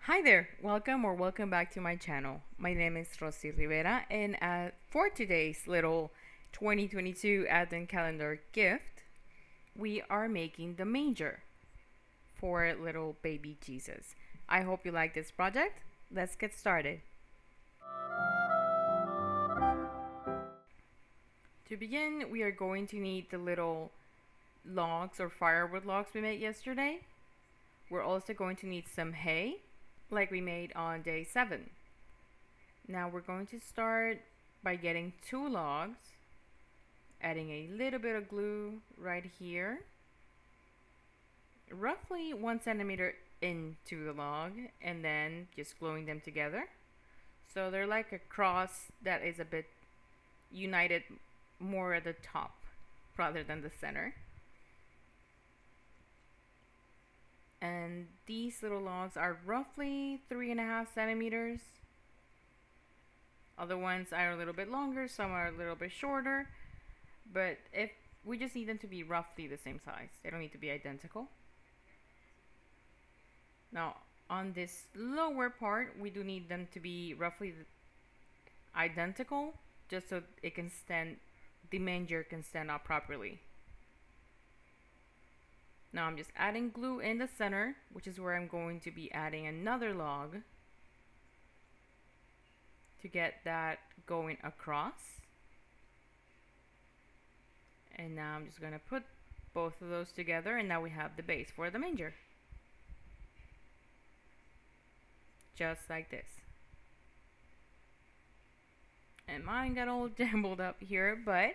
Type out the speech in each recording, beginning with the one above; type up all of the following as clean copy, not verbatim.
Hi there, welcome back to my channel. My name is Rossy Rivera, and for today's little 2022 Advent Calendar gift, we are making the manger for little baby Jesus. I hope you like this project. Let's get started. To begin, we are going to need the little logs or firewood logs we made yesterday. We're also going to need some hay, like we made on day 7. Now we're going to start by getting 2 logs, adding a little bit of glue right here, roughly 1 centimeter into the log, and then just gluing them together. So they're like a cross that is a bit united more at the top rather than the center. And these little logs are roughly 3.5 centimeters. Other ones are a little bit longer, some are a little bit shorter, but if we just need them to be roughly the same size, they don't need to be identical. Now on this lower part, we do need them to be roughly identical, just so it can stand, the manger can stand up properly. Now I'm just adding glue in the center, which is where I'm going to be adding another log to get that going across. And now I'm just going to put both of those together, and now we have the base for the manger. Just like this. And mine got all jumbled up here, but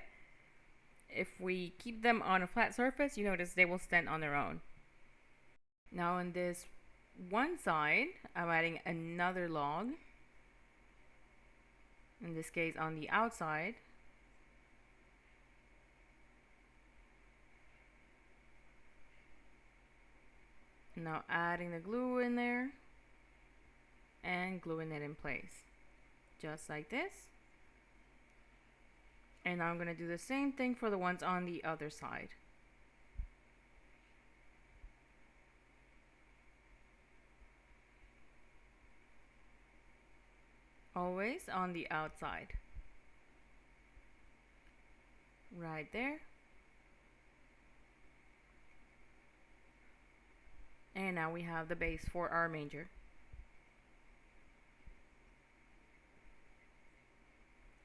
if we keep them on a flat surface, you notice they will stand on their own. Now on this one side, I'm adding another log, in this case on the outside. Now adding the glue in there and gluing it in place, just like this. And now I'm going to do the same thing for the ones on the other side. Always on the outside. Right there. And now we have the base for our manger.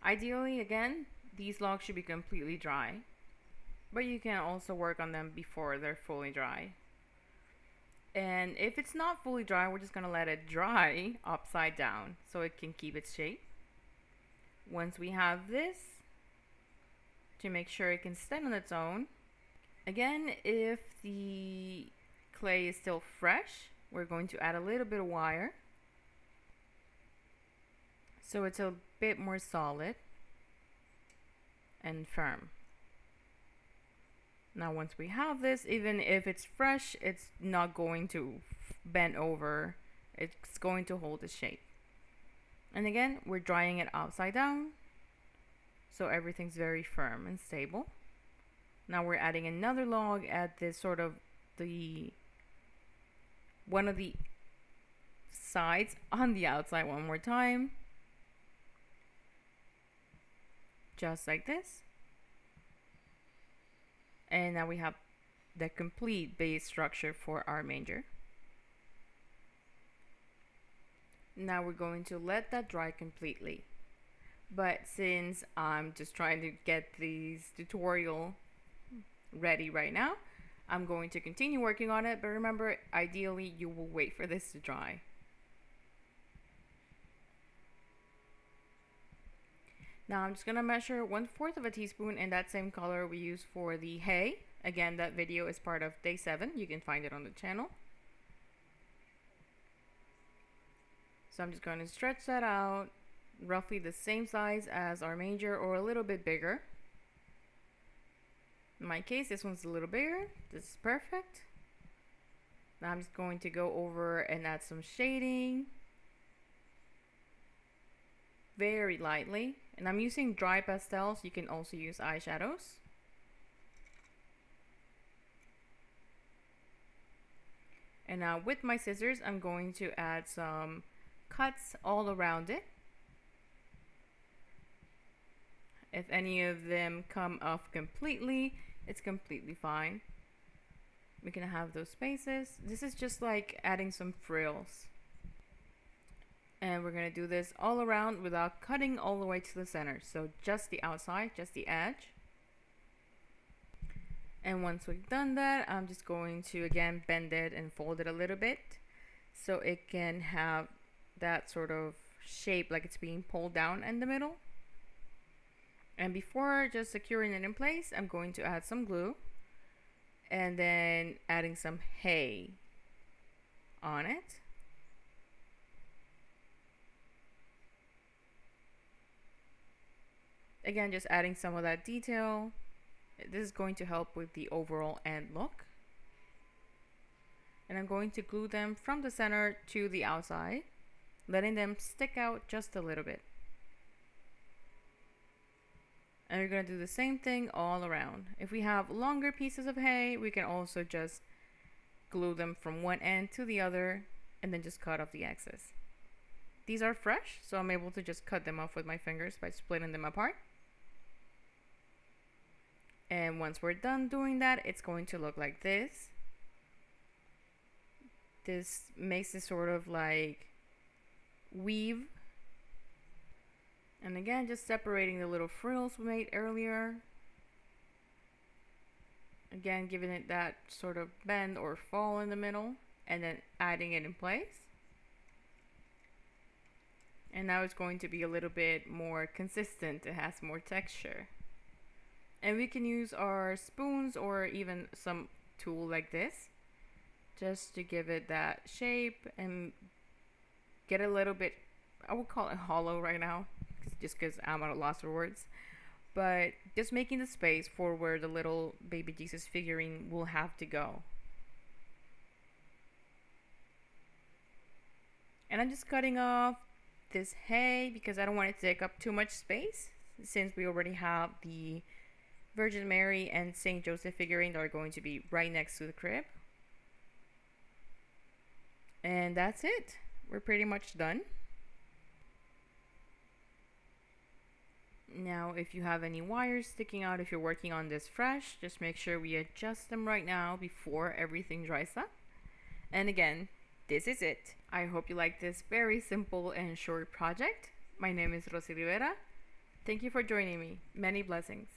Ideally, again, these logs should be completely dry, but you can also work on them before they're fully dry. And if it's not fully dry, we're just going to let it dry upside down so it can keep its shape. Once we have this, to make sure it can stand on its own, again, if the clay is still fresh, we're going to add a little bit of wire so it's a bit more solid and firm. Now once we have this, even if it's fresh, it's not going to bend over, it's going to hold the shape. And again, we're drying it upside down so everything's very firm and stable. Now we're adding another log at this sort of one of the sides on the outside one more time, just like this. And now we have the complete base structure for our manger. Now we're going to let that dry completely. But since I'm just trying to get this tutorial ready right now, I'm going to continue working on it. But remember, ideally you will wait for this to dry. Now I'm just going to measure 1/4 of a teaspoon in that same color we used for the hay. Again, that video is part of day 7. You can find it on the channel. So I'm just going to stretch that out, roughly the same size as our manger or a little bit bigger. In my case, this one's a little bigger. This is perfect. Now I'm just going to go over and add some shading very lightly. And I'm using dry pastels. You can also use eyeshadows. And now with my scissors, I'm going to add some cuts all around it. If any of them come off completely, it's completely fine. We can have those spaces. This is just like adding some frills. And we're gonna do this all around without cutting all the way to the center. So just the outside, just the edge. And once we've done that, I'm just going to again bend it and fold it a little bit so it can have that sort of shape like it's being pulled down in the middle. And before just securing it in place, I'm going to add some glue and then adding some hay on it. Again, just adding some of that detail. This is going to help with the overall end look. And I'm going to glue them from the center to the outside, letting them stick out just a little bit. And we're going to do the same thing all around. If we have longer pieces of hay, we can also just glue them from one end to the other and then just cut off the excess. These are fresh, so I'm able to just cut them off with my fingers by splitting them apart. And once we're done doing that, it's going to look like this. This makes it sort of like weave. And again, just separating the little frills we made earlier. Again, giving it that sort of bend or fall in the middle, and then adding it in place. And now it's going to be a little bit more consistent. It has more texture. And we can use our spoons or even some tool like this just to give it that shape and get a little bit, I would call it hollow right now just because I'm at a loss for words, but just making the space for where the little baby Jesus figurine will have to go. And I'm just cutting off this hay because I don't want it to take up too much space, since we already have the Virgin Mary and Saint Joseph figurine that are going to be right next to the crib. And that's it. We're pretty much done. Now, if you have any wires sticking out, if you're working on this fresh, just make sure we adjust them right now before everything dries up. And again, this is it. I hope you like this very simple and short project. My name is Rossy. Thank you for joining me. Many blessings.